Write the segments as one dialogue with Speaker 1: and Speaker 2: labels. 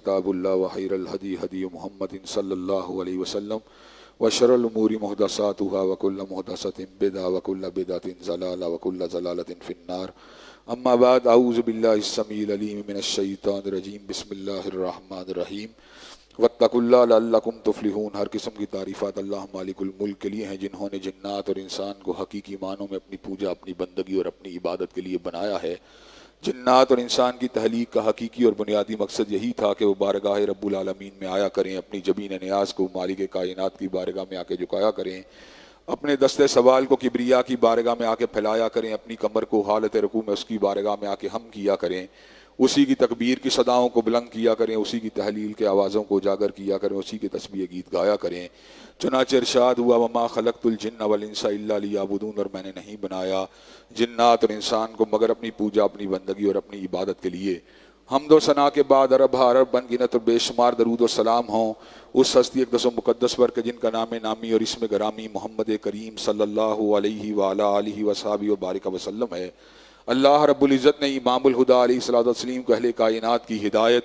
Speaker 1: كتاب الله وخير الهدي هدي محمد صلى الله عليه وسلم وشر الأمور محدثاتها وكل محدثة بدعة وكل بدعة ضلالة وكل ضلالة في النار. اما بعد، اعوذ باللہ السمیع العلیم من الشیطان الرجیم، بسم اللہ الرحمن الرحیم. واتقوا اللہ لعلکم تفلحون. ہر قسم کی تعریفات اللہ مالک الملک کے لیے ہیں، جنہوں نے جنات اور انسان کو حقیقی معنوں میں اپنی پوجا، اپنی بندگی اور اپنی عبادت کے لیے بنایا ہے. جنات اور انسان کی تخلیق کا حقیقی اور بنیادی مقصد یہی تھا کہ وہ بارگاہ رب العالمین میں آیا کریں، اپنی جبین نیاز کو مالک کائنات کی بارگاہ میں آ کے جھکایا کریں، اپنے دستے سوال کو کبریا کی بارگاہ میں آ کے پھیلایا کریں، اپنی کمر کو حالت رکوع میں اس کی بارگاہ میں آ کے ہم کیا کریں، اسی کی تکبیر کی صداؤں کو بلند کیا کریں، اسی کی تحلیل کے آوازوں کو اجاگر کیا کریں، اسی کی تسبیح گیت گایا کریں. چنانچہ ارشاد ہوا وما خلقت الجن والانس الا لیعبدون، اور میں نے نہیں بنایا جنات اور انسان کو مگر اپنی پوجا، اپنی بندگی اور اپنی عبادت کے لیے. حمد و ثنا کے بعد عرب عرب بن گنت اور بے شمار درود و سلام ہوں اس ہستی اقدس و مقدس پر کہ جن کا نام نامی اور اسم گرامی محمد کریم صلی اللہ علیہ وآلہ آلہ وصحبہ وبارک وسلم ہے. اللہ رب العزت نے امام الہدیٰ علیہ الصلوۃ والتسلیم کو اہل کائنات کی ہدایت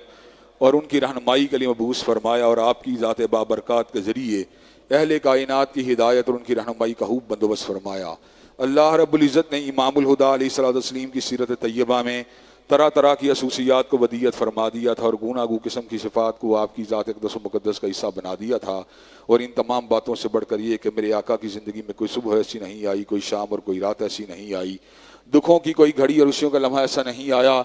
Speaker 1: اور ان کی رہنمائی کے لیے مبعوث فرمایا، اور آپ کی ذات بابرکات کے ذریعے اہل کائنات کی ہدایت اور ان کی رہنمائی کا خوب بندوبست فرمایا. اللہ رب العزت نے امام الہدیٰ علیہ الصلوۃ والتسلیم کی سیرت طیبہ میں طرح طرح کی خصوصیات کو ودیت فرما دیا تھا، اور گوناہ گو قسم کی صفات کو آپ کی ذات اقدس و مقدس کا حصہ بنا دیا تھا. اور ان تمام باتوں سے بڑھ کر یہ کہ میرے آقا کی زندگی میں کوئی صبح ایسی نہیں آئی، کوئی شام اور کوئی رات ایسی نہیں آئی، دکھوں کی کوئی گھڑی اور خوشیوں کا لمحہ ایسا نہیں آیا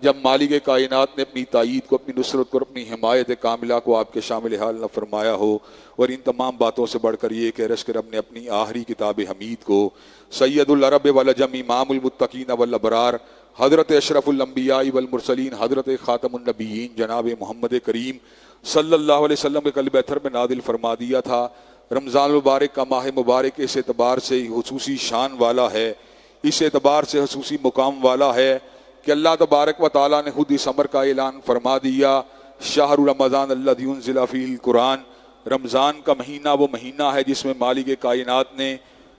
Speaker 1: جب مالک کائنات نے اپنی تائید کو، اپنی نصرت کو اور اپنی حمایت کاملہ کو آپ کے شامل حال نہ فرمایا ہو. اور ان تمام باتوں سے بڑھ کر یہ کہ رشک رب نے اپنی آخری کتاب حمید کو سید العرب والعجم امام المتقین والابرار حضرت اشرف الانبیاء والمرسلین حضرت خاتم النبیین جناب محمد کریم صلی اللہ علیہ وسلم کے قلب اطہر میں نازل فرما دیا تھا. رمضان المبارک کا ماہ مبارک اس اعتبار سے خصوصی شان والا ہے، اس اعتبار سے خصوصی مقام والا ہے کہ اللہ تبارک و تعالیٰ نے خود اس امر کا اعلان فرما دیا، شہر رمضان الذی انزل فیہ القرآن. رمضان کا مہینہ وہ مہینہ ہے جس میں مالک کائنات نے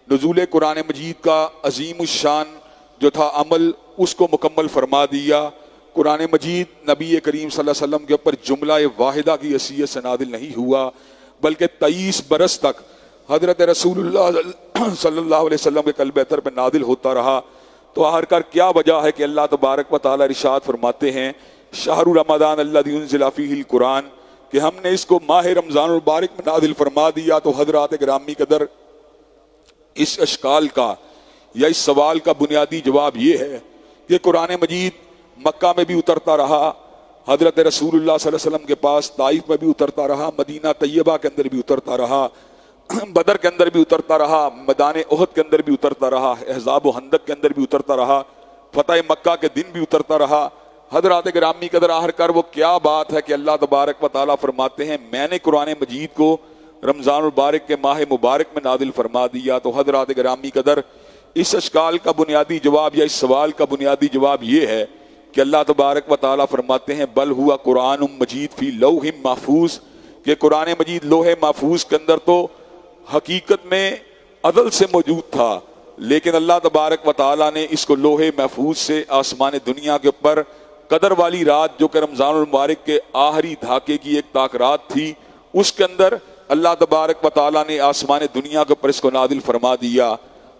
Speaker 1: نزول قرآن مجید کا عظیم الشان جو تھا عمل اس کو مکمل فرما دیا. قرآن مجید نبی کریم صلی اللہ علیہ وسلم کے اوپر جملہ واحدہ کی حیثیت سے نازل نہیں ہوا، بلکہ 23 برس تک حضرت رسول اللہ صلی اللہ علیہ وسلم کے قلب اطہر پہ نازل ہوتا رہا. تو آخر کیا وجہ ہے کہ اللہ تبارک و تعالیٰ ارشاد فرماتے ہیں شہر رمضان الذی انزل فیہ القرآن، کہ ہم نے اس کو ماہ رمضان المبارک میں نازل فرما دیا. تو حضرات گرامی قدر اس اشکال کا یا اس سوال کا بنیادی جواب یہ ہے کہ قرآن مجید مکہ میں بھی اترتا رہا، حضرت رسول اللہ صلی اللہ علیہ وسلم کے پاس طائف میں بھی اترتا رہا، مدینہ طیبہ کے اندر بھی اترتا رہا، بدر کے اندر بھی اترتا رہا، میدان احد کے اندر بھی اترتا رہا، احزاب و خندق کے اندر بھی اترتا رہا، فتح مکہ کے دن بھی اترتا رہا. حضرات گرامی قدر آخر کر وہ کیا بات ہے کہ اللہ تبارک و تعالیٰ فرماتے ہیں میں نے قرآن مجید کو رمضان المبارک کے ماہ مبارک میں نازل فرما دیا. تو حضرات گرامی قدر اس اشکال کا بنیادی جواب یا اس سوال کا بنیادی جواب یہ ہے کہ اللہ تبارک و تعالیٰ فرماتے ہیں بل ہوا قرآن مجید فی لوح محفوظ، کہ قرآن مجید لوح محفوظ کے اندر تو حقیقت میں عدل سے موجود تھا، لیکن اللہ تبارک و تعالیٰ نے اس کو لوح محفوظ سے آسمان دنیا کے اوپر قدر والی رات جو کہ رمضان المبارک کے آخری دھاکے کی ایک تاک رات تھی، اس کے اندر اللہ تبارک و تعالیٰ نے آسمان دنیا کے اوپر اس کو نازل فرما دیا.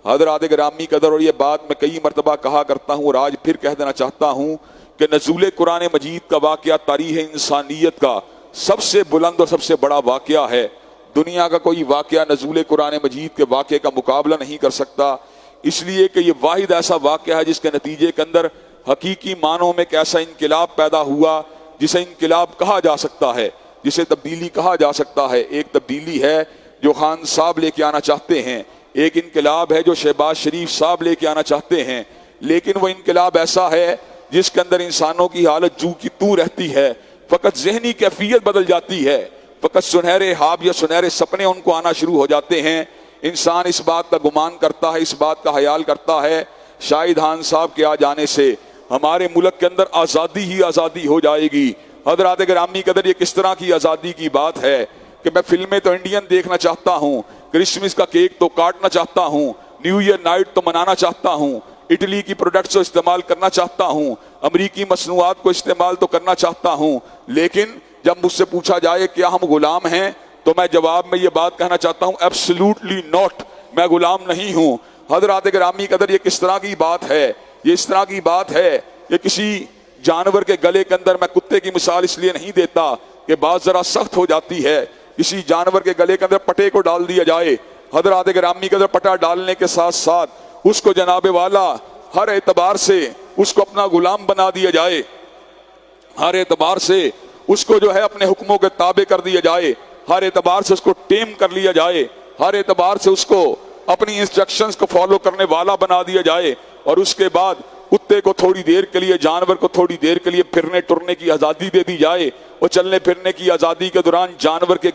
Speaker 1: حضرات گرامی قدر، اور یہ بات میں کئی مرتبہ کہا کرتا ہوں اور آج پھر کہہ دینا چاہتا ہوں کہ نزول قرآن مجید کا واقعہ تاریخ انسانیت کا سب سے بلند اور سب سے بڑا واقعہ ہے. دنیا کا کوئی واقعہ نزول قرآن مجید کے واقعے کا مقابلہ نہیں کر سکتا، اس لیے کہ یہ واحد ایسا واقعہ ہے جس کے نتیجے کے اندر حقیقی معنوں میں ایک ایسا انقلاب پیدا ہوا جسے انقلاب کہا جا سکتا ہے، جسے تبدیلی کہا جا سکتا ہے. ایک تبدیلی ہے جو خان صاحب لے کے آنا چاہتے ہیں، ایک انقلاب ہے جو شہباز شریف صاحب لے کے آنا چاہتے ہیں، لیکن وہ انقلاب ایسا ہے جس کے اندر انسانوں کی حالت جو کی تو رہتی ہے، فقط ذہنی کیفیت بدل جاتی ہے، فقط سنہرے خواب یا سنہرے سپنے ان کو آنا شروع ہو جاتے ہیں. انسان اس بات کا گمان کرتا ہے، اس بات کا خیال کرتا ہے شاہد خان صاحب کے آ جانے سے ہمارے ملک کے اندر آزادی ہی آزادی ہو جائے گی. حضرات گرامی قدر یہ کس طرح کی آزادی کی بات ہے کہ میں فلمیں تو انڈین دیکھنا چاہتا ہوں، کرسمس کا کیک تو کاٹنا چاہتا ہوں، نیو ایئر نائٹ تو منانا چاہتا ہوں، اٹلی کی پروڈکٹس کو استعمال کرنا چاہتا ہوں، امریکی مصنوعات کو استعمال تو کرنا چاہتا ہوں، لیکن جب مجھ سے پوچھا جائے کیا ہم غلام ہیں تو میں جواب میں یہ بات کہنا چاہتا ہوں ایبسلیوٹلی ناٹ، میں غلام نہیں ہوں۔ حضرات گرامی قدر یہ کس طرح کی بات ہے؟ یہ اس طرح کی بات ہے کہ کسی جانور کے گلے کے اندر، میں کتے کی مثال اس لیے نہیں دیتا کہ بات ذرا سخت ہو جاتی ہے، کسی جانور کے گلے کے اندر پٹے کو ڈال دیا جائے، حضرات گرامی قدر پٹا ڈالنے کے ساتھ ساتھ اس کو جناب والا ہر اعتبار سے اس کو اپنا غلام بنا دیا جائے، ہر اعتبار سے اس کو جو ہے اپنے حکموں کے تابع کر دیا جائے، ہر اعتبار سے اس کو ٹیم کر لیا جائے، ہر اعتبار سے اس کو اپنی انسٹرکشنز کو فالو کرنے والا بنا دیا جائے، اور اس کے بعد کتے کو تھوڑی دیر کے لیے، جانور کو تھوڑی دیر کے لیے پھرنے ٹرنے کی آزادی دے دی جائے، اور چلنے پھرنے کی آزادی کے دوران جانور کے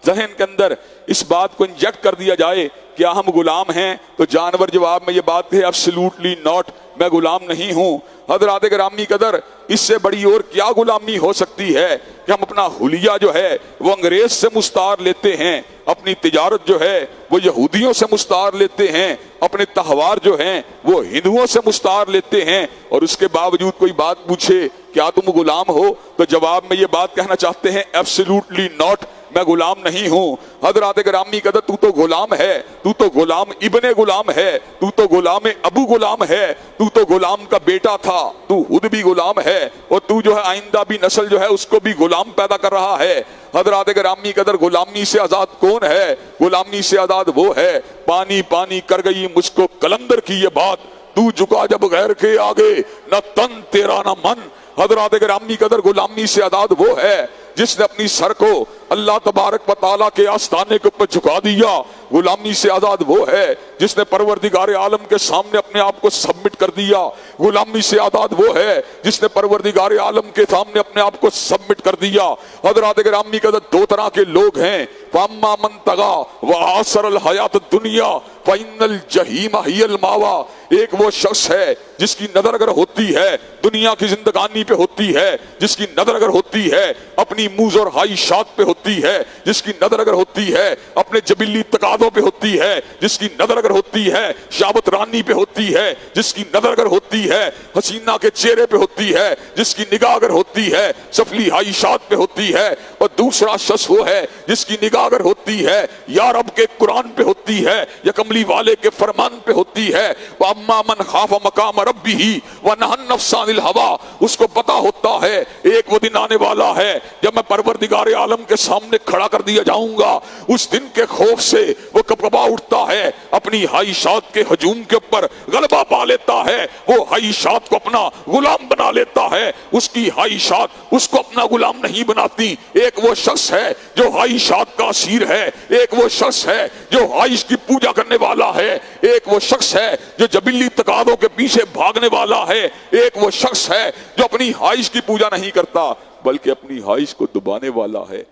Speaker 1: ذہن کے اندر اس بات کو انجیکٹ کر دیا جائے کیا ہم غلام ہیں، تو جانور جواب میں یہ بات کہے ایبسلیوٹلی ناٹ، میں غلام نہیں ہوں۔ حضرات گرامی قدر اس سے بڑی اور کیا غلامی ہو سکتی ہے کہ ہم اپنا حلیہ جو ہے وہ انگریز سے مستعار لیتے ہیں، اپنی تجارت جو ہے وہ یہودیوں سے مستعار لیتے ہیں، اپنے تہوار جو ہیں وہ ہندوؤں سے مستعار لیتے ہیں، اور اس کے باوجود کوئی بات پوچھے کیا تم غلام ہو تو جواب میں یہ بات کہنا چاہتے ہیں ایبسلیوٹلی ناٹ، میں غلام نہیں ہوں۔ حضرات گرامی قدر تو غلام ہے، تو غلام ابن غلام ہے، تو غلام ابو غلام ہے، تو غلام کا بیٹا تھا، تو خود بھی غلام ہے، اور تو جو ہے آئندہ بھی نسل جو ہے اس کو بھی غلام پیدا کر رہا ہے۔ حضرات گرامی قدر غلامی سے آزاد کون ہے؟ غلامی سے آزاد وہ ہے، پانی پانی کر گئی مجھ کو کلندر کی یہ بات، تو جھکا جب غیر کے آگے نہ تن تیرا نہ من۔ حضرات گرامی قدر غلامی سے آزاد وہ ہے جس نے اپنی سر کو اللہ تبارک و تعالیٰ کے آستانے کے اوپر جھکا دیا۔ غلامی سے آزاد وہ ہے جس نے پروردگار عالم کے سامنے اپنے آپ کو سبمٹ کر دیا۔ غلامی سے آزاد وہ ہے جس نے پروردگار عالم کے سامنے اپنے آپ کو سبمٹ کر دیا۔ حضرات گرامی قدر دو طرح کے لوگ ہیں، فاما من طغى وآثر الحیات الدنیا فإن الجحیم ہی المأویٰ۔ ایک وہ شخص ہے جس کی نظر اگر ہوتی ہے دنیا کی زندگانی پہ ہوتی ہے، جس کی نظر اگر ہوتی ہے اپنی موز اور خواہشات پہ ہوتی ہے، جس کی نظر اگر ہوتی ہے اپنے جبلی تقاضوں پہ ہوتی ہے، جس کی نظر اگر ہوتی ہے شہوت رانی پہ ہوتی ہے، جس کی نظر اگر ہوتی ہے حسینہ کے چہرے پہ ہوتی ہے، جس کی نگاہ اگر ہوتی ہے سفلی خواہشات پہ ہوتی ہے، اور دوسرا شخص وہ ہے جس کی نگاہ اگر ہوتی ہے یا رب کے قرآن پہ ہوتی ہے یا کملی والے کے فرمان پہ ہوتی ہے۔ وَأَمَّا مَنْ خَافَ مَقَامَ رَبِّهِ وَنَهَى النَّفْسَ عَنِ الْهَوَىٰ، اس کو پتا ہوتا ہے ایک وہ دن آنے والا ہے جب میں پروردگار عالم کے سامنے کھڑا کر دیا جاؤں گا۔ اس دن کے خوف سے وہ کپکپا اٹھتا ہے، اپنی خواہشات کے ہجوم کے اوپر غلبہ پا لیتا ہے، وہ خواہشات کو اپنا غلام بنا لیتا ہے، اس کی خواہشات اس کو اپنا غلام نہیں بناتی۔ ایک وہ شخص ہے جو خواہشات کا اسیر ہے، ایک وہ شخص ہے جو خواہش کی پوجا کرنے والا ہے، ایک وہ شخص ہے جو جبلی تقاضوں کے پیچھے بھاگنے والا ہے، ایک وہ شخص ہے جو اپنی خواہش کی پوجا نہیں کرتا بلکہ اپنی خواہش کو دبانے والا ہے،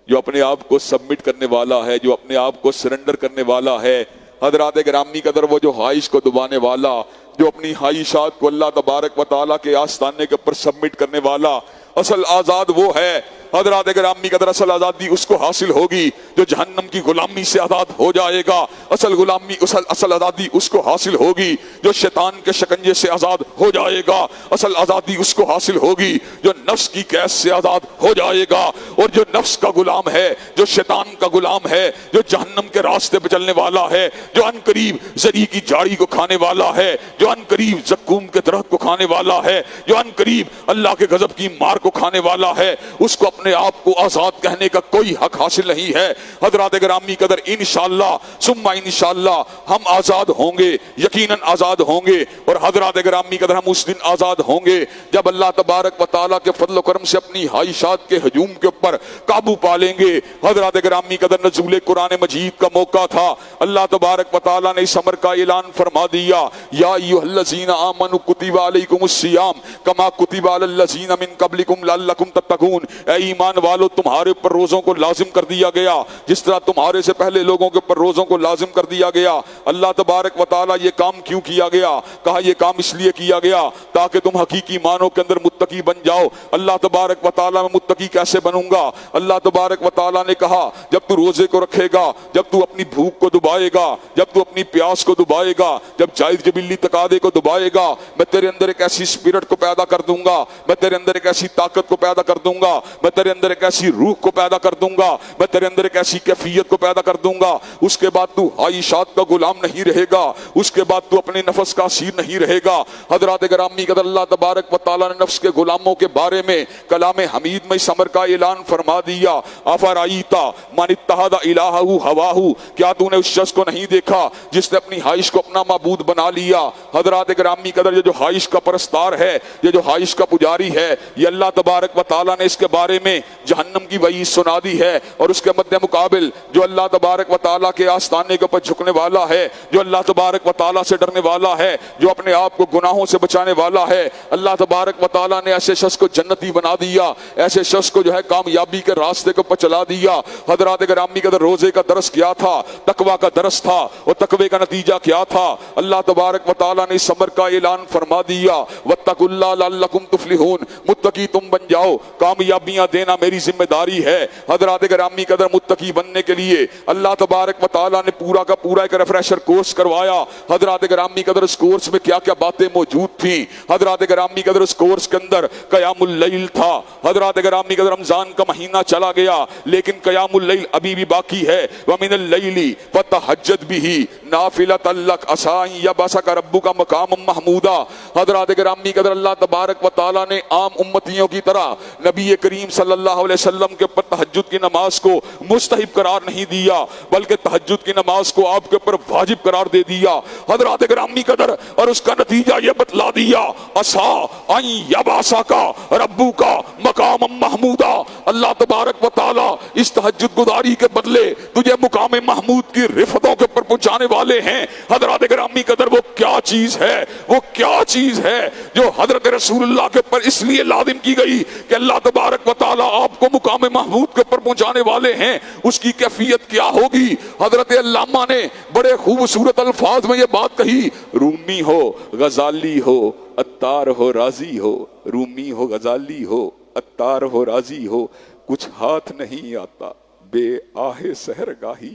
Speaker 1: جو اپنے آپ کو سبمٹ کرنے والا ہے، جو اپنے آپ کو سرنڈر کرنے والا ہے۔ حضرات گرامی قدر وہ جو خواہش کو دبانے والا، جو اپنی خواہشات کو اللہ تبارک و تعالیٰ کے آستانے کے اوپر سبمٹ کرنے والا، اصل آزاد وہ ہے۔ حضرات گرامی قدر اصل آزادی اس کو حاصل ہوگی جو جہنم کی غلامی سے آزاد ہو جائے گا، اصل آزادی اس کو حاصل ہوگی جو شیطان کے شکنجے سے آزاد ہو جائے گا، اصل آزادی اس کو حاصل ہوگی جو نفس کی قید سے آزاد ہو جائے گا، اور جو نفس کا غلام ہے، جو شیطان کا غلام ہے، جو جہنم کے راستے پہ چلنے والا ہے، جو ان قریب زری کی جاڑی کو کھانے والا ہے، جو ان قریب زقوم کے درخت کو کھانے والا ہے، جو ان قریب اللہ کے غضب کی مار کو کھانے والا ہے، اس کو اپنے آپ کو آزاد کہنے کا کوئی حق حاصل نہیں ہے۔ حضرات گرامی قدر انشاءاللہ ثم انشاءاللہ ہم آزاد ہوں گے، یقیناً آزاد ہوں گے، اور حضرات گرامی قدر ہم اس دن آزاد ہوں گے جب اللہ تبارک و تعالیٰ کے فضل و کرم سے اپنی خواہشات کے ہجوم کے اوپر قابو پا لیں گے۔ حضرات گرامی قدر نزول قرآن مجید کا موقع تھا، اللہ تبارک و تعالیٰ نے اس امر کا اعلان فرما دیا، یا ایھا الذین آمنوا کتب علیکم الصیام کما کتب علی الذین من قبلکم لعلکم تتقون، اے ایمان والو تمہارے اوپر روزوں کو لازم کر دیا گیا جس طرح تمہارے سے پہلے لوگوں کے اوپر روزوں کو لازم کر دیا گیا۔ اللہ تبارک و تعالیٰ یہ کام کیوں کیا گیا؟ کہا یہ کام اس لیے کیا گیا تاکہ تم حقیقی معنوں کے اندر متقی بن جاؤ۔ اللہ تبارک و تعالیٰ میں متقی کیسے بنوں گا۔ اللہ تبارک و تعالیٰ نے کہا جب تو روزے کو رکھے گا، جب تو اپنی بھوک کو دبائے گا، جب تو اپنی پیاس کو دبائے گا، جب جائز جبلی تقاضے کو دبائے گا، میں تیرے اندر ایک ایسی اسپرٹ کو پیدا کر دوں گا، میں تیرے اندر ایک ایسی طاقت کو پیدا کر دوں گا، میں تیرے اندر ایک ایسی روح کو پیدا کر دوں گا، میں تیرے اندر ایک ایسی کیفیت کو پیدا کر دوں گا۔ اس کے بعد تو خواہشات کا غلام نہیں رہے گا، اس کے بعد تو اپنے نفس کا اسیر نہیں رہے گا۔ حضرات گرامی قدر، اللہ تبارک و تعالیٰ نے نفس کے غلاموں کے بارے میں کلام حمید میں اس امر کا اعلان فرما دیا، افرائیتا من اتخذ الہہ ہواہ، کیا تو نے اس شخص کو نہیں دیکھا جس نے اپنی خواہش کو اپنا معبود بنا لیا؟ حضرات گرامی قدر، یہ جو خواہش کا پرستار ہے، یہ جو خواہش کا پجاری ہے، یہ اللہ تبارک و تعالیٰ نے اس کے بارے میں جہنم کی وعید سنا دی ہے، اور اس کے مد مقابل جو اللہ تبارک و تعالیٰ کے آستانے کے اوپر جھکنے والا ہے، جو اللہ تبارک و تعالیٰ سے ڈرنے والا ہے، جو اپنے آپ کو گناہوں سے بچانے والا ہے، اللہ تبارک و تعالیٰ نے ایسے شخص کو جنتی بنا دیا، ایسے شخص کو جو ہے کامیابی کے راستے کے اوپر چلا دیا۔ حضرات گرامی قدر، روزے کا درس کیا تھا؟ تقویٰ کا درس تھا، اور تقوی کا نتیجہ کیا تھا؟ اللہ تبارک و تعالیٰ نے اس امر کا اعلان فرما دیا، واتقوا اللہ لعلکم تفلحون، متقی تم بن جاؤ، کامیابیاں دینا میری ذمہ داری ہے۔ حضرات گرامی قدر، متقی بننے کے لیے اللہ تبارک و تعالیٰ نے پورا کا پورا ایک ریفریشر کورس کروایا۔ حضرات گرامی قدر، اس کورس میں کیا کیا باتیں موجود تھیں؟ حضرات گرامی قدر، اس کورس کے اندر قیام اللیل تھا۔ حضرات گرامی قدر، رمضان کا مہینہ چلا گیا لیکن قیام اللیل ابھی بھی باقی ہے۔ وَمِنَ اللَّيْلِ فَتَہَجَّدْ بِهِ نَافِلَةً لَكَ عَسَىٰ أَن يَبْعَثَكَ رَبُّكَ مَقَامًا مَحْمُودًا۔ حضرات گرامی قدر، اللہ تبارک و تعالیٰ نے عام امتیوں کی طرح نبی کریم صلی اللہ علیہ وسلم کے اوپر تہجد کی نماز کو مستحب قرار نہیں دیا، بلکہ تہجد کی نماز کو آپ کے اوپر واجب قرار دے دیا۔ حضرات گرامی قدر، اور اس کا نتیجہ یہ بتلا دیا، عَسَىٰ أَن يَبْعَثَكَ رَبُّكَ مَقَامًا مَحْمُودًا۔ اللہ تبارک و تعالیٰ اس تہجد گزاری کے بدلے تجھے مقام محمود کی رفتوں کے اوپر پہنچانے والے ہیں۔ حضرات گرامی قدر، وہ کیا چیز ہے، وہ کیا چیز ہے جو حضرت رسول اللہ کے اوپر اس لیے لازم کی گئی کہ اللہ تبارک و تعالیٰ آپ کو مقام محمود کے اوپر پہنچانے والے ہیں؟ اس کی کیفیت کیا ہوگی؟ حضرت علامہ نے بڑے خوبصورت الفاظ میں یہ بات کہی، رومی ہو، غزالی ہو، عطار ہو، رازی ہو، رومی ہو، غزالی ہو، عطار ہو، رازی ہو، کچھ ہاتھ نہیں آتا بے آہ سحر گاہی۔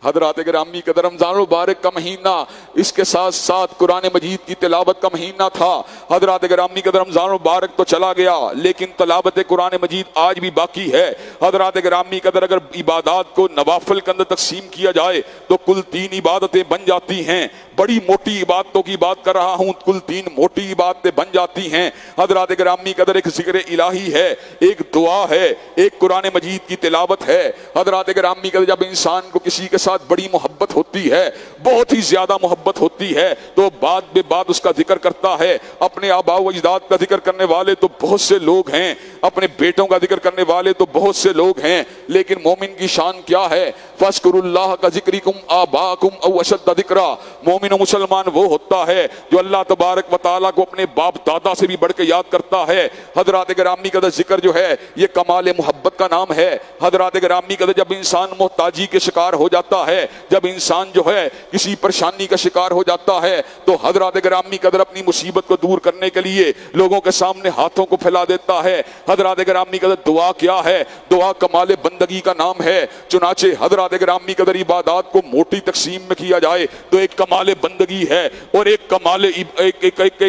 Speaker 1: حضرات گرامی قدر، رمضان المبارک کا مہینہ، اس کے ساتھ ساتھ قرآن مجید کی تلاوت کا مہینہ تھا۔ حضرات گرامی قدر، رمضان المبارک تو چلا گیا لیکن تلاوت قرآن مجید آج بھی باقی ہے۔ حضرات گرامی قدر، اگر عبادات کو نوافل کے اندر تقسیم کیا جائے تو کل 3 عبادتیں بن جاتی ہیں۔ بڑی موٹی عبادتوں کی بات کر رہا ہوں، کل 3 موٹی عبادتیں بن جاتی ہیں۔ حضرات گرامی قدر، ایک ذکر الہی ہے، ایک دعا ہے، ایک قرآن مجید کی تلاوت ہے۔ حضرات گرامی قدر، جب انسان کو کسی کے ساتھ بڑی محبت ہوتی ہے، بہت ہی زیادہ محبت ہوتی ہے، تو بعد بے بعد اس کا ذکر کرتا ہے۔ اپنے آباء و اجداد کا ذکر کرنے والے تو بہت سے لوگ ہیں، اپنے بیٹوں کا ذکر کرنے والے تو بہت سے لوگ ہیں، لیکن مومن کی شان کیا ہے؟ فاذکروا اللہ کا ذکرکم آباءکم او اشد ذکرا۔ مومن و مسلمان وہ ہوتا ہے جو اللہ تبارک و تعالیٰ کو اپنے باپ دادا سے بھی بڑھ کے یاد کرتا ہے۔ حضرات گرامی قدر، ذکر جو ہے یہ کمال محبت کا نام ہے۔ حضرات گرامی قدر، جب انسان محتاجی کے شکار ہو جاتا ہے، جب انسان جو ہے کسی پریشانی کا شکار ہو جاتا ہے، تو حضرات گرامی قدر اپنی مصیبت کو دور کرنے کے لیے لوگوں کے سامنے ہاتھوں کو پھیلا دیتا ہے۔ حضرات گرامی قدر، دعا کیا ہے؟ دعا کمال بندگی کا نام ہے۔ چنانچہ حضرات گرامی قدر، عبادات کو موٹی تقسیم میں کیا جائے تو ایک کمال بندگی ہے اور ایک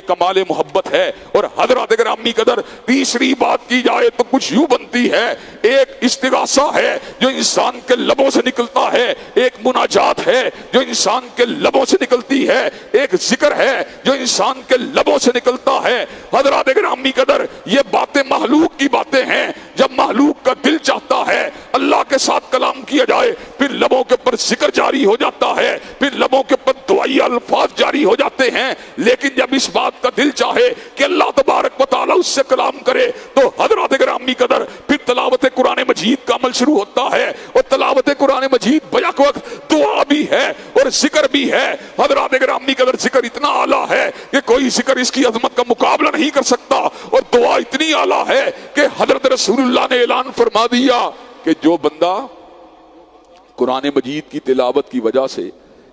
Speaker 1: کمال محبت ہے، اور حضرات گرامی قدر تیسری بات کی جائے تو کچھ یوں بنتی ہے، ایک استغاثہ ہے جو انسان کے لبوں سے نکلتا ہے، ایک مناجات ہے جو انسان کے لبوں سے نکلتی ہے، ایک ذکر ہے جو انسان کے لبوں سے نکلتا ہے۔ حضرات گرامی قدر، یہ باتیں مخلوق کی باتیں ہیں۔ جب مخلوق کا دل چاہتا ہے اللہ کے ساتھ کلام کیا جائے، پھر لبوں کے اوپر ذکر جاری ہو جاتا ہے، پھر لبوں کے اوپر دعائی الفاظ جاری ہو جاتے ہیں۔ لیکن جب اس بات کا دل چاہے کہ اللہ تبارک و تعالیٰ اس سے کلام کرے تو حضرات گرامی قدر پھر تلاوت قرآن مجید کا عمل شروع ہوتا ہے، اور تلاوت قرآن مجید بیک وقت دعا بھی ہے اور ذکر بھی ہے۔ حضرات گرامی قدر، ذکر اتنا اعلیٰ ہے کہ کوئی ذکر اس کی عظمت کا مقابلہ نہیں کر سکتا، اور دعا اتنی اعلیٰ ہے کہ حضرت رسول اللہ نے اعلان فرما دیا کہ جو بندہ قرآن مجید کی تلاوت کی وجہ سے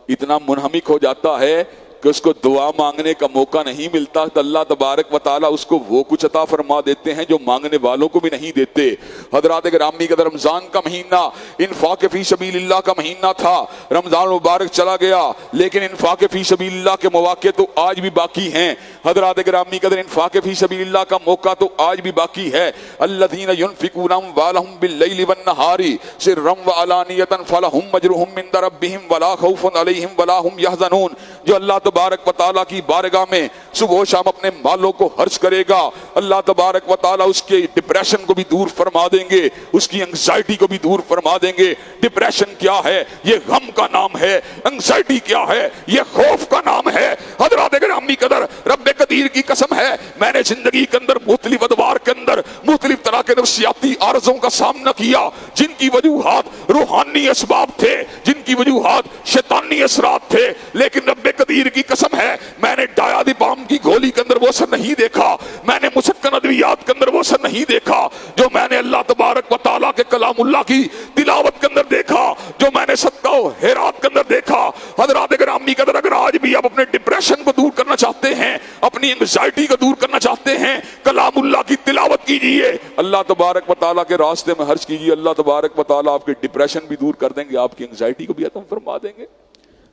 Speaker 1: اتنا منہمک ہو جاتا ہے کہ اس کو دعا مانگنے کا موقع نہیں ملتا تو اللہ تبارک و تعالیٰ اس کو وہ کچھ عطا فرما دیتے ہیں جو مانگنے والوں کو بھی نہیں دیتے۔ حضرات گرامی کا رمضان کا مہینہ انفاق فی سبیل اللہ کا مہینہ تھا، رمضان مبارک چلا گیا لیکن انفاق فی سبیل اللہ کے مواقع تو آج بھی باقی ہیں۔ حضرات گرامی قدر انفاق فی سبیل اللہ کا موقع تو آج بھی باقی ہے۔ الذین ينفقون اموالهم باللیل والنہار سرا وعلانیۃ فلہم اجرہم عند ربہم ولا خوف علیہم ولا هم يحزنون، جو اللہ تبارک و تعالیٰ کی بارگاہ میں صبح و شام اپنے مالوں کو خرچ کرے گا، اللہ تبارک و تعالیٰ اس کے ڈپریشن کو بھی دور فرما دیں گے، اس کی انگزائٹی کو بھی دور فرما دیں گے۔ ڈپریشن کیا ہے؟ یہ غم کا نام ہے۔ انگزائٹی کیا ہے؟ یہ خوف کا نام ہے۔ حضرات گرامی قدر رب قدیر کی قسم ہے، میں نے زندگی کے اندر مختلف ادوار کے اندر مختلف طرح کے نفسیاتی عارضوں کا سامنا کیا، جن کی وجوہات روحانی اسباب تھے، جن کی وجوہات شیطانی اثرات تھے، لیکن رب قدیر کی قسم ہے میں نے ڈایادیپام کی گولی کے اندر وہ اثر نہیں دیکھا، میں نے مسکن ادویات کے اندر وہ اثر نہیں دیکھا جو میں نے اللہ تبارک و تعالیٰ کے کلام اللہ کی تلاوت کے اندر دیکھا، جو میں نے صدقہ و خیرات کے اندر دیکھا۔ حضرات گرامی قدر اگر آج بھی آپ اپنے ڈپریشن کو دور کرنا چاہتے ہیں، اپنی انگزائٹی کو دور کرنا چاہتے ہیں، کلام اللہ کی تلاوت کیجئے، اللہ تبارک و تعالیٰ کے راستے میں خرچ کیجئے، اللہ تبارک و تعالیٰ آپ کے ڈپریشن بھی دور کر دیں گے، آپ کی انگزائٹی کو بھی ختم فرما دیں گے۔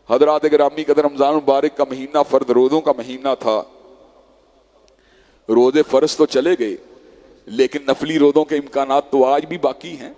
Speaker 1: حضرات گرامی قدر رمضان مبارک کا مہینہ فرض روزوں کا مہینہ تھا۔ روزے فرض تو چلے گئے لیکن نفلی روزوں کے امکانات تو آج بھی باقی ہیں۔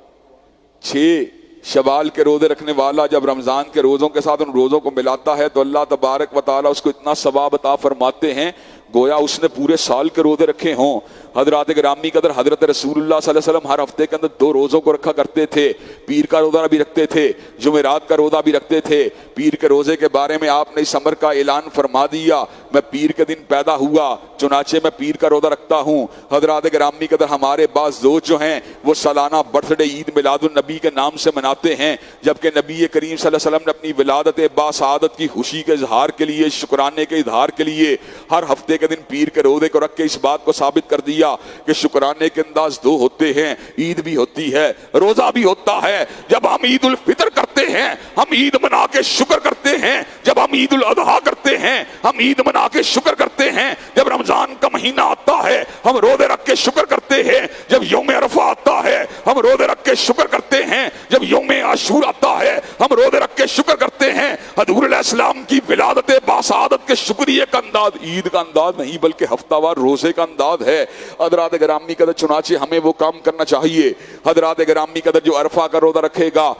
Speaker 1: 6 شوال کے روزے رکھنے والا جب رمضان کے روزوں کے ساتھ ان روزوں کو ملاتا ہے تو اللہ تبارک و تعالیٰ اس کو اتنا ثواب عطا فرماتے ہیں گویا اس نے پورے سال کے روزے رکھے ہوں۔ حضرات گرامی قدر حضرت رسول اللہ صلی اللہ علیہ وسلم ہر ہفتے کے اندر 2 روزوں کو رکھا کرتے تھے، پیر کا روزہ بھی رکھتے تھے، جمعرات کا روزہ بھی رکھتے تھے۔ پیر کے روزے کے بارے میں آپ نے اس امر کا اعلان فرما دیا، میں پیر کے دن پیدا ہوا چنانچہ میں پیر کا روزہ رکھتا ہوں۔ حضرات گرامی قدر ہمارے بعض دوست جو ہیں وہ سالانہ برتھ ڈے عید میلاد النبی کے نام سے مناتے ہیں، جبکہ نبی کریم صلی اللہ علیہ وسلم نے اپنی ولادت باسعادت کی خوشی کے اظہار کے لیے، شکرانے کے اظہار کے لیے ہر ہفتے کے دن پیر کے روزے کو رکھ کے اس بات کو ثابت کر دیا کہ شکرانے کے انداز 2 ہوتے ہیں، عید بھی ہوتی ہے، روزہ بھی ہوتا ہے۔ جب ہم عید الفطر کرتے ہیں ہم عید منا کے شکر کرتے ہیں، جب ہم عید الاضحیٰ کرتے ہیں ہم عید منا کے شکر کرتے ہیں، جب رمضان کا مہینہ آتا ہے ہم روزے رکھ کے شکر کرتے ہیں، جب یوم عرفہ آتا ہے ہم روزے رکھ کے شکر کرتے ہیں، جب یوم عاشور آتا ہے ہم روزے رکھ کے شکر کرتے ہیں۔ حضور علیہ السلام کی ولادت باسعادت کے شکریہ کا انداز عید کا انداز نہیں بلکہ ہفتہ وار روزے کا انداز ہے۔ حضرات گرامی قدر چنانچہ ہمیں وہ کام کرنا چاہیے۔ حضرات گرامی قدر جو عرفہ کا روزہ رکھے گا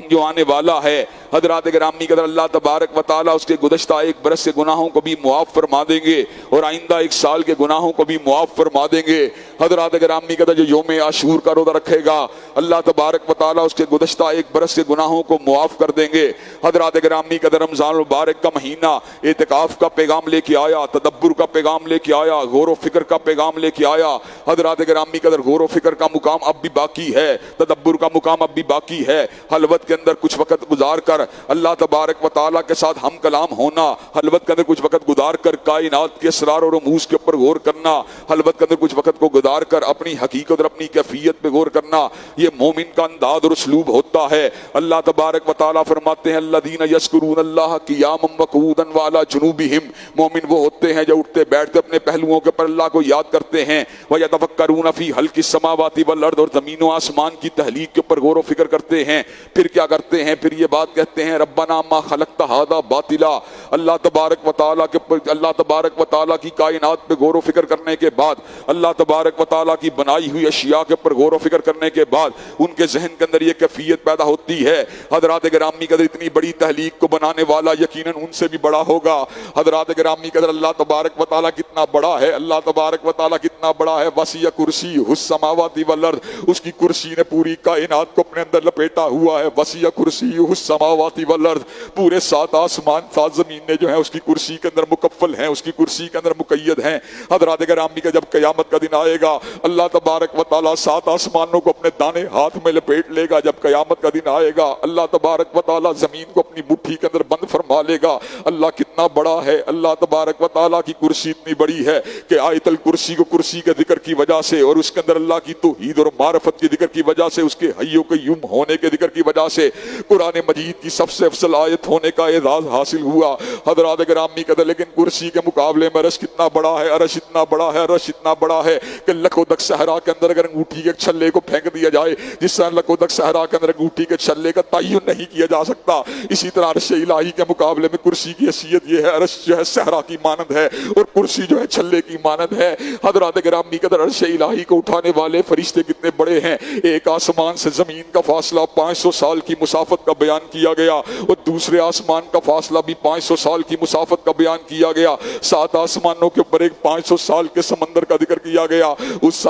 Speaker 1: جو آنے والا ہے، حضرات گرامی قدر اللہ تبارک و تعالیٰ اس کے گزشتہ 1 برس کے گناہوں کو بھی معاف فرما دیں گے اور آئندہ 1 سال کے گناہوں کو بھی معاف فرما دیں گے۔ حضرات گرامی قدر جو یوم عاشور کا روزہ رکھے گا اللہ تبارک و تعالیٰ اس کے گزشتہ 1 برس کے گناہوں کو معاف کر دیں گے۔ حضرات گرامی قدر رمضان مبارک کا مہینہ اعتکاف کا پیغام لے کے آیا، تدبر کا پیغام لے کے آیا، غور و فکر کا پیغام لے کے آیا۔ حضرات گرامی قدر غور و فکر کا مقام اب بھی باقی ہے، تدبر کا مقام اب بھی باقی ہے۔ خلوت کے اندر کچھ وقت گزار کر اللہ تبارک و تعالیٰ کے ساتھ ہم کلام ہونا، خلوت کے اندر کچھ وقت گزار کر کائنات کے اسرار اور رموز کے اوپر غور کرنا، خلوت کے اندر کچھ وقت کو گزار کر اپنی حقیقت اور اپنی کیفیت پہ غور کرنا، یہ مومن کا انداز اور اسلوب ہوتا ہے۔ اللہ تبارک و تعالیٰ فرماتے ہیں الذین یذکرون اللہ قیاما وقعودا وعلی جنوبہم، مومن وہ ہوتے ہیں جو اٹھتے بیٹھتے اپنے پہلوؤں کے اوپر اللہ کو یاد کرتے ہیں، ویتفکرون فی خلق السماوات والارض، اور زمین و آسمان کی تخلیق کے اوپر غور و فکر کرتے ہیں۔ پھر کیا کرتے ہیں؟ پھر یہ بات کہتے ہیں ربنا ما خلقت ھذا باطلا، اللہ تبارک و تعالیٰ کے اللہ تبارک و تعالیٰ کی کائنات پہ غور و فکر کرنے کے بعد، اللہ تبارک و تعالیٰ کی بنائی ہوئی اشیاء کے اوپر غور و فکر کرنے کے بعد ان کے ذہن کے اندر یہ کیفیت پیدا ہوتی ہے۔ حضرات گرامی قدر اتنی بڑی تخلیق کو بنانے والا یقیناً ان سے بھی بڑا ہوگا۔ حضرات گرامی قدر اللہ تبارک و تعالیٰ کتنا بڑا ہے، اللہ تبارک و تعالیٰ کتنا بڑا ہے، وسیع کرسیہ السماوات والارض، اس کی کرسی نے پوری کائنات کو اپنے اندر لپیٹا ہوا ہے، وسیع کرسیہ السماوات والارض، پورے 7 آسمان 7 زمینیں جو ہیں اس کی کرسی کے اندر مکفل ہیں، اس کی کرسی کے اندر مقید ہیں۔ حضرات گرامی کا جب قیامت کا دن آئے گا اللہ تبارک و تعالیٰ 7 آسمانوں کو اپنے دانے ہاتھ میں لپیٹ لے گا۔ جب قیامت کا دن آئے گا اللہ تبارک و تعالیٰ زمین کو اپنی مٹھی کے اندر بند فرما لے گا۔ اللہ کتنا بڑا ہے، اللہ تبارک و تعالیٰ کی کرسی اتنی بڑی ہے کہ آیت الکرسی کو کرسی کے ذکر کی وجہ سے اور اس کے اندر اللہ کی توحید اور معرفت کے ذکر کی وجہ سے، اس کے حی و قیوم ہونے کے ذکر کی وجہ وجہ سے قرآن مجید کی سب سے افضل آیت ہونے کا اعزاز حاصل ہوا حضرات گرامی قدر. لیکن کرسی کے مقابلے میں عرش کتنا بڑا ہے, عرش اتنا بڑا ہے, عرش اتنا بڑا ہے کہ لکودک صحرا کے اندر اگر انگوٹھی کے چھلے کو پھینک دیا جائے, جس طرح لکودک صحرا کے اندر انگوٹھی کے چھلے کا تعین نہیں کیا جا سکتا, اسی طرح عرش الہی کے مقابلے میں کرسی کی حیثیت یہ ہے, عرش جو ہے صحرا کی مانند ہے اور کرسی جو ہے چھلے کی مانند ہے. حضرات گرامی قدر عرش الہی کو اٹھانے والے فرشتے کتنے بڑے ہیں. ایک آسمان سے زمین کا فاصلہ 500 سال کی مسافت کا بیان کیا گیا اور دوسرے آسمان کا فاصلہ بھی 500 سال کی مسافت کا بیان کیا گیا. 7 آسمانوں کے اوپر ایک 500 سال کے سمندر کا ذکر کیا گیا. اس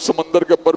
Speaker 1: سمندر کے اوپر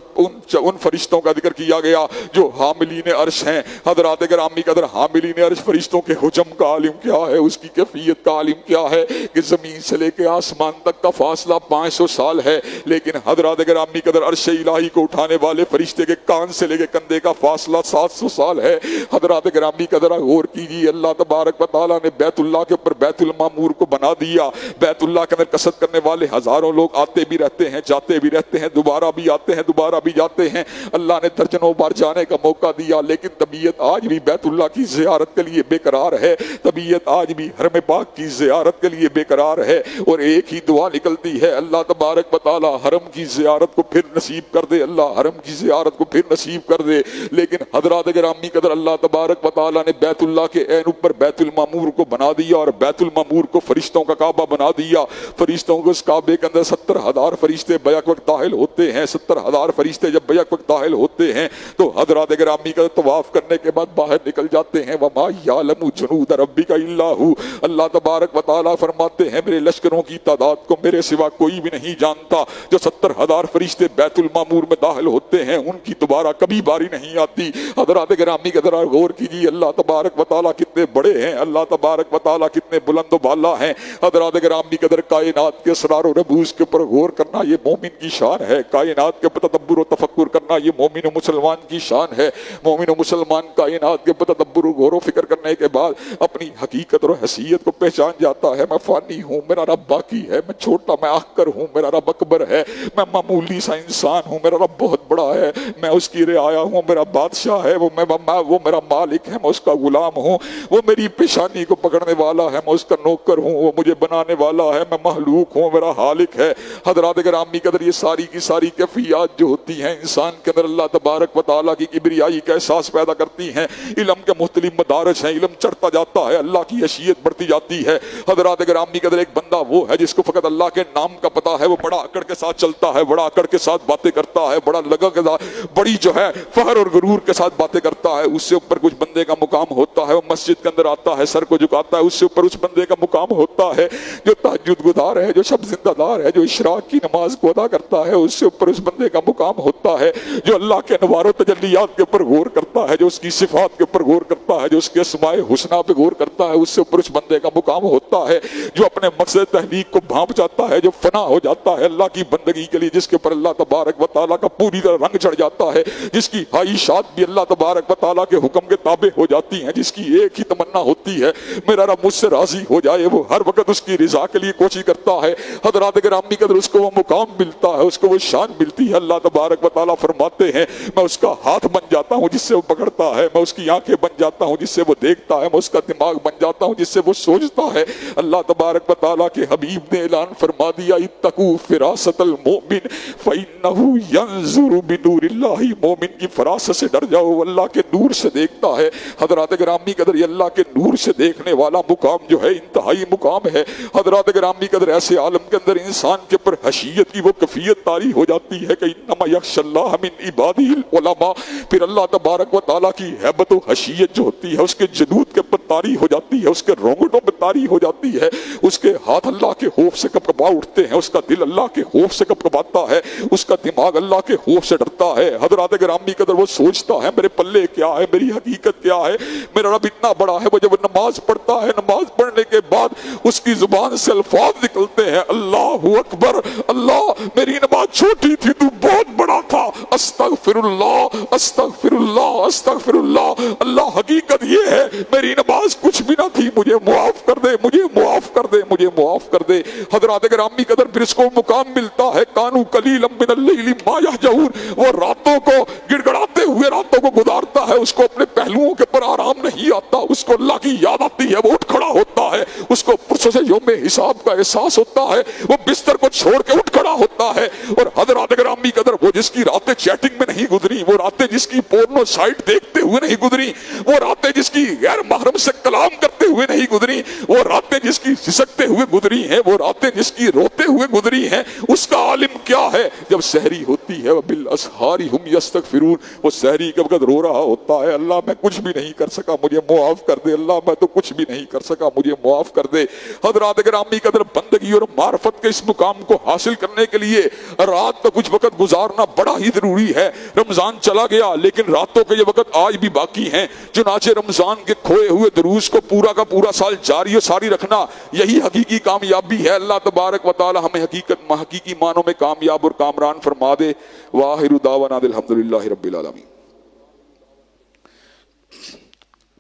Speaker 1: ان فرشتوں کا ذکر کیا گیا جو حاملین عرش ہیں. حضرات گرامی قدر حاملین عرش فرشتوں کے حجم کا عالم کیا ہے, اس کی کیفیت کا عالم کیا ہے کہ زمین سے لے کے آسمان تک کا فاصلہ 500 سال ہے, لیکن حضرات گرامی قدر عرش الہی کو اٹھانے والے فرشتے کے کان سے لے کے کندھے کا فاصلہ 700 سال ہے. حضرات گرامی قدر غور کیجیے, اللہ تبارک و تعالیٰ نے بیت اللہ کے اوپر بیت المعمور کو بنا دیا. بیت اللہ کے اندر قصد کرنے والے ہزاروں لوگ آتے بھی رہتے ہیں, جاتے بھی رہتے ہیں, دوبارہ بھی آتے ہیں, دوبارہ بھی جاتے ہیں. اللہ نے درجنوں بار جانے کا موقع دیا, لیکن طبیعت آج بھی بیت اللہ کی زیارت کے لیے بے قرار ہے. طبیعت آج بھی حرم پاک کی زیارت کے لیے بے قرار ہے اور ایک ہی دعا نکلتی ہے, اللہ تبارک و تعالیٰ حرم کی زیارت کو پھر نصیب کر دے, اللہ حرم کی زیارت کو پھر نصیب کر دے. لیکن حضرات گرامی قدر اللہ تبارک و تعالیٰ نے بیت اللہ کے عین اوپر بیت المعمور کو بنا دیا اور بیت المعمور کو فرشتوں کا کعبہ بنا دیا. فرشتوں کو اس کعبے کے اندر 70,000 فرشتے بیک وقت داخل ہوتے ہیں. 70,000 فرشتے جب بیک وقت داخل ہوتے ہیں تو حضرات گرامی کا طواف کرنے کے بعد باہر نکل جاتے ہیں. وما یعلم جنود ربک الا ھو, اللہ تبارک و تعالیٰ فرماتے ہیں میرے لشکروں کی تعداد کو میرے سوا کوئی بھی نہیں جانتا. جو 70,000 فرشتے بیت المعمور میں داخل ہوتے ہیں ان کی دوبارہ کبھی باری نہیں آتی. حضرات گرامی کا ذرا غور کیجیے, اللہ تبارک و تعالیٰ کتنے بڑے ہیں, اللہ تبارک و تعالیٰ کتنے بلند و بالا ہیں. حضرات گرامی قدر کائنات کے اسرار و ربوز کے اوپر غور کرنا یہ مومن کی شان ہے. کائنات کے اوپر تدبر و تفکر کرنا یہ مومن و مسلمان کی شان ہے. مومن و مسلمان کائنات کے اوپر تدبر و غور و فکر کرنے کے بعد اپنی حقیقت اور حیثیت کو پہچان جاتا ہے. میں فانی ہوں, میرا رب باقی ہے. میں چھوٹا, میں آخر ہوں, میرا رب اکبر ہے. میں معمولی سا انسان ہوں, میرا رب بہت بڑا ہے. میں اس کی رعایا ہوں, میرا بادشاہ ہے, وہ میرا مالک ہے, میں اس کا غلام ہوں. وہ میری پیشانی کو پکڑنے والا ہے, میں اس کا نوکر ہوں. وہ مجھے بنانے والا ہے, میں مخلوق ہوں, میرا خالق ہے. حضرات گرامی قدر یہ ساری کی ساری کیفیات جو ہوتی ہیں انسان کے اندر اللہ تبارک و تعالیٰ کی کبریائی کا احساس پیدا کرتی ہیں. علم کے مختلف مدارج ہیں, علم چڑھتا جاتا ہے, اللہ کی حیثیت بڑھتی جاتی ہے. حضرات گرامی قدر ایک بندہ وہ ہے جس کو فقط اللہ کے نام کا پتہ ہے, وہ بڑا اکڑ کے ساتھ چلتا ہے, بڑا اکڑ کے ساتھ باتیں کرتا ہے, بڑا لگا کے ساتھ بڑی جو ہے فخر اور غرور کے ساتھ باتیں کرتا ہے. اس سے اوپر کچھ بندے کا مقام ہوتا ہے, وہ مسجد کے اندر آتا ہے, سر کو جھکاتا ہے, اس سے اوپر اس بندے کا مقام ہوتا ہے جو تہجد گزار ہے, جو شب زندہ دار ہے, جو اشراق کی نماز کو ادا کرتا ہے. اس سے اوپر اس بندے کا مقام ہوتا ہے جو اللہ کے انوار و تجلیات کے اوپر غور کرتا ہے, جو اس کی صفات کے اوپر غور کرتا ہے, جو اس کے اسماء حسنہ پہ غور کرتا ہے. اس سے اوپر اس بندے کا مقام ہوتا ہے جو اپنے مقصد تحلیق کو بھانپ جاتا ہے, جو فنا ہو جاتا ہے اللہ کی بندگی کے لیے, جس کے اوپر اللہ تبارک و تعالیٰ کا پوری طرح رنگ چڑھ جاتا ہے, جس کی خواہشات بھی اللہ تبارک و تعالیٰ کے حکم کے تابع ہو جاتی ہیں, جس کی ایک ہی تمنا ہوتی ہے میرا رب مجھ سے راضی ہو جائے. وہ ہر وقت اس کی رضا کے لیے کوشش کرتا ہے. حضرات گرامی قدر اس کو وہ مقام ملتا ہے, اس کو وہ شان ملتی ہے. اللہ تبارک و تعالیٰ فرماتے ہیں میں اس کا ہاتھ بن جاتا ہوں جس سے وہ پکڑتا ہے, میں اس کی آنکھیں بن جاتا ہوں جس سے وہ دیکھتا ہے, میں اس کا دماغ بن جاتا ہوں جس سے وہ سوچتا ہے. اللہ تبارک و تعالیٰ کے حبیب نے اعلان فرما دیا اتقوا فراست المؤمن فإنه ينظر بنور اللہ, مومن کی فراست سے ڈر جاؤ, اللہ کے نور سے دیکھتا ہے. حضرات گرامی قدر یہ اللہ کے نور سے دیکھنے والا مقام جو ہے انتہائی مقام ہے. حضرات گرامی قدر ایسے عالم کے اندر انسان کے اوپر حیثیت کی وہ کیفیت طاری ہو جاتی ہے کہ انما یخشی اللہ من عبادہ العلماء. پھر اللہ تبارک و تعالیٰ کی ہیبت و حیثیت جو ہوتی ہے اس کے جنود کے اوپر طاری ہو جاتی ہے, اس کے رونگٹوں پہ طاری ہو جاتی ہے, اس کے ہاتھ اللہ کے خوف سے کب کبا اٹھتے ہیں, اس کا دل اللہ کے خوف سے کب کباتا ہے, اس کا دماغ اللہ کے خوف سے ڈرتا ہے. حضرات گرامی قدر وہ سوچتا ہے میرے پلے کیا ہے, میری حقیقت کیا ہے, میرا رب اتنا بڑا ہے. وہ جب نماز پڑھتا ہے, نماز پڑھنے کے بعد اس کی زبان سے الفاظ نکلتے ہیں اللہ اکبر, اللہ میری نماز چھوٹی تھی تو بہت بڑا تھا, استغفر اللہ استغفر اللہ استغفر اللہ. اللہ حقیقت یہ ہے میری نماز کچھ بھی نہ تھی, مجھے معاف کر دے, مجھے معاف کر دے, مجھے معاف کر دے. حضرات گرامی قدر پھر اس کو مقام ملتا ہے کانوا قلیلا من اللیل ما یہجعون, وہ راتوں کو گڑگڑاتے ہوئے راتوں کو گزارتا ہے اس کو اپنے پہلوؤں کے پر آرام نہیں آتا، اس کو اللہ کی یاد آتی ہے، وہ اٹھ کھڑا ہوتا ہے، اس کو پرسوں سے یوم حساب کا احساس ہوتا ہے، وہ بستر کو چھوڑ کے اٹھ کھڑا ہوتا ہے۔ اور حضرات گرامی قدر، وہ جس کی راتیں چیٹنگ میں نہیں گزری، وہ راتیں جس کی پورنو سائٹ دیکھتے ہوئے نہیں گزری، وہ راتیں جس کی غیر محرم سے کلام کرتے ہوئے نہیں گزری، وہ راتیں جس کی سسکتے ہوئے گزری ہیں، وہ راتیں جس کی روتے ہوئے گزری ہیں، اس کا عالم کیا ہے؟ جب سحری ہوتی ہے وبالاسحار هم یستغفرون، وہ سحری کے وقت رو رہا ہوتا ہے، اللہ میں کچھ بھی نہیں کر سکا، مجھے معاف کر دے، اللہ میں تو کچھ بھی نہیں کر سکا، مجھے معاف کر دے۔ حضرات گرامی قدر، بندگی اور معرفت کے اس مقام کو حاصل کرنے کے لیے رات کا کچھ وقت گزارنا بڑا ہی ضروری ہے۔ رمضان چلا گیا لیکن راتوں کے یہ وقت آج بھی باقی ہیں، چنانچہ رمضان کے کھوئے ہوئے دروس کو پورا کا پورا سال جاری و ساری رکھنا، یہی حقیقی کامیابی ہے۔ اللہ تبارک و تعالی ہمیں حقیقی معنوں میں کامیاب اور کامران فرما دے۔ وآخر دعوانا الحمدللہ رب العالمین۔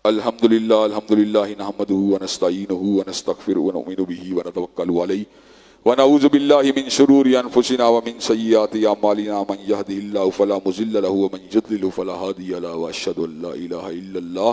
Speaker 1: الحمدللہ نحمدہ ونستعینہ ونستغفرہ ونؤمن بہ ونتوکل علیہ ونعوذ باللہ من شرور انفسنا ومن سیئات اعمالنا، من یہدہ اللہ فلا مضل لہ ومن یضلل فلا ہادی لہ، واشہد ان لا الہ الا اللہ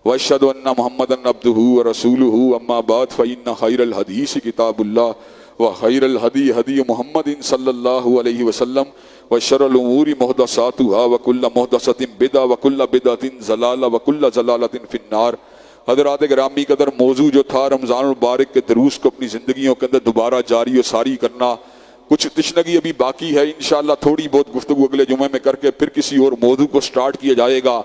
Speaker 1: واشہد ان محمدا عبدہ ورسولہ، اما بعد فإن خیر الحدیث کتاب اللہ وخیر الہدی ہدی محمد صلی اللہ علیہ وسلم، وشر الامور محدثاتها وکل محدثۃ بدعہ وکل بدعۃ ضلالہ وکل ضلالۃ فی النار۔ حضرات گرامی قدر، موضوع جو تھا رمضان المبارک کے دروس کو اپنی زندگیوں کے اندر دوبارہ جاری و ساری کرنا، کچھ تشنگی ابھی باقی ہے، انشاءاللہ تھوڑی بہت گفتگو اگلے جمعے میں کر کے پھر کسی اور موضوع کو سٹارٹ کیا جائے گا۔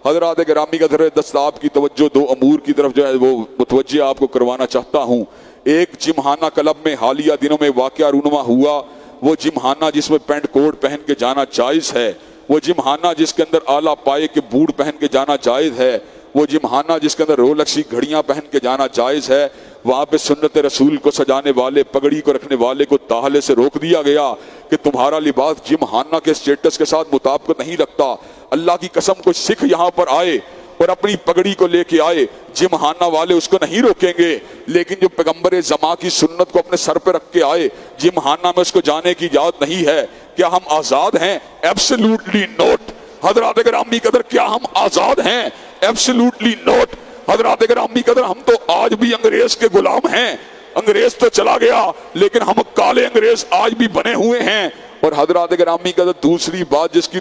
Speaker 1: حضرات گرامی قدر، دستاب کی توجہ دو امور کی طرف جو ہے وہ متوجہ آپ کو کروانا چاہتا ہوں۔ ایک جمخانہ کلب میں حالیہ دنوں میں واقعہ رونما ہوا، وہ جمخانہ جس میں پینٹ کوٹ پہن کے جانا جائز ہے، وہ جمخانہ جس کے اندر اعلیٰ پائے کے بوٹ پہن کے جانا جائز ہے، وہ جمخانہ جس کے اندر رولکسی گھڑیاں پہن کے جانا جائز ہے۔ وہاں پہ سنت رسول کو سجانے والے، پگڑی کو رکھنے والے کو تاحلے سے روک دیا گیا کہ تمہارا لباس جمخانہ کے سٹیٹس کے ساتھ مطابقت نہیں رکھتا۔ اللہ کی قسم، کوئی سکھ یہاں پر آئے اور اپنی پگڑی کو لے کے آئے، جمخانہ والے اس کو نہیں روکیں گے، لیکن جو پیغمبر زمان کی سنت کو اپنے سر پہ رکھ کے آئے، جمخانہ میں اس کو جانے کی اجازت نہیں ہے۔ کیا ہم آزاد ہیں؟ Absolutely not. حضرات گرامی قدر، کیا ہم آزاد ہیں؟ Absolutely not. حضرات گرامی قدر، ہم تو آج بھی انگریز کے غلام ہیں۔ انگریز تو چلا گیا لیکن ہم کالے انگریز آج بھی بنے ہوئے ہیں۔ اور حضرات گرامی قدر، دوسری بات جس کی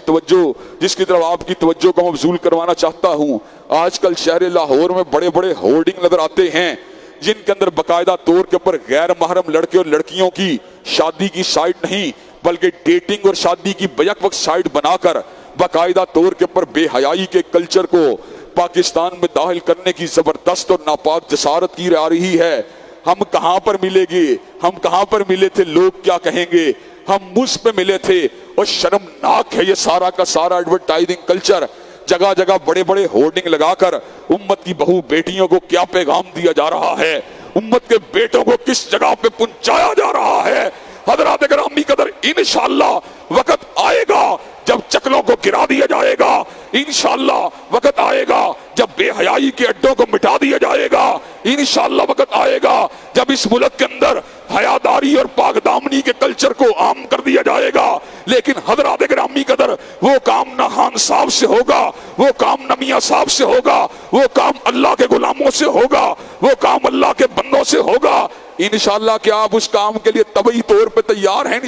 Speaker 1: طرف آپ کی توجہ کو مبذول کروانا چاہتا ہوں، آج کل شہر لاہور میں بڑے بڑے ہورڈنگ نظر آتے ہیں جن کے اندر باقاعدہ طور کے اوپر غیر محرم لڑکے اور لڑکیوں کی شادی کی سائٹ نہیں بلکہ ڈیٹنگ اور شادی کی بیک وقت سائٹ بنا کر باقاعدہ طور کے اوپر بے حیائی کے کلچر کو پاکستان میں داخل کرنے کی زبردست اور ناپاک جسارت کی جا رہی ہے۔ ہم کہاں پر ملے گے؟ ہم کہاں پر ملے تھے؟ لوگ کیا کہیں گے؟ ہم مجھ پہ ملے تھے۔ اور شرمناک ہے یہ سارا کا سارا ایڈورٹائزنگ کلچر، جگہ جگہ بڑے بڑے ہورڈنگ لگا کر امت کی بہو بیٹیوں کو کیا پیغام دیا جا رہا ہے، امت کے بیٹوں کو کس جگہ پہ پہنچایا جا رہا ہے۔ حضرات گرامی قدر، انشاءاللہ وقت آئے گا جب چکلوں کو گرا دیا جائے گا، انشاءاللہ وقت آئے گا جب بے حیائی کے اڈوں کو مٹا دیا جائے گا، انشاءاللہ وقت آئے گا جب اس ملک کے اندر حیاداری اور پاک دامنی کے کلچر کو عام کر دیا جائے گا۔ لیکن حضرات گرامی قدر، وہ کام نہ خان صاحب سے ہوگا، وہ کام نہ میاں صاحب سے ہوگا، وہ کام اللہ کے غلاموں سے ہوگا، وہ کام اللہ کے بندوں سے ہوگا۔ انشاءاللہ کیا آپ اس کام کے لیے طبعی طور پہ تیار ہیں؟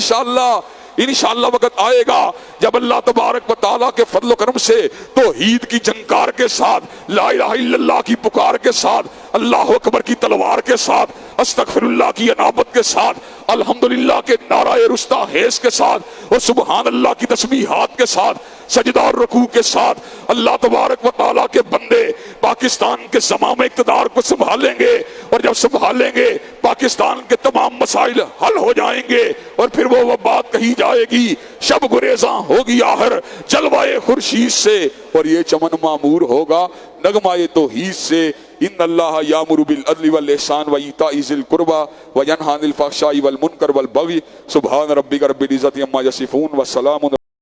Speaker 1: انشاءاللہ وقت آئے گا جب اللہ تبارک و تعالیٰ کے فضل و کرم سے توحید کی جنکار کے ساتھ، لا الہ الا اللہ کی پکار کے ساتھ، اللہ اکبر کی تلوار کے ساتھ، استغفر اللہ کی انابت کے ساتھ، الحمدللہ کے نعرہ رستہ خیز کے ساتھ، اور سبحان اللہ کی تسبیحات کے ساتھ، سجدہ اور رکوع کے ساتھ اللہ تبارک و تعالیٰ کے بندے پاکستان کے زمام اقتدار کو سنبھالیں گے۔ اور جب سنبھالیں گے پاکستان کے تمام مسائل حل ہو جائیں گے، اور پھر وہ بات کہی جائے گی، شب گریزاں ہوگی آخر جلوائے خورشید سے، اور یہ چمن معمور ہوگا نغمہ توحید سے۔ ان اللہ یامر بالعدل والاحسان وایتاء ذی القربى وینہی عن الفحشاء والمنکر والبغی۔ سبحان ربک رب العزۃ عما یصفون وسلام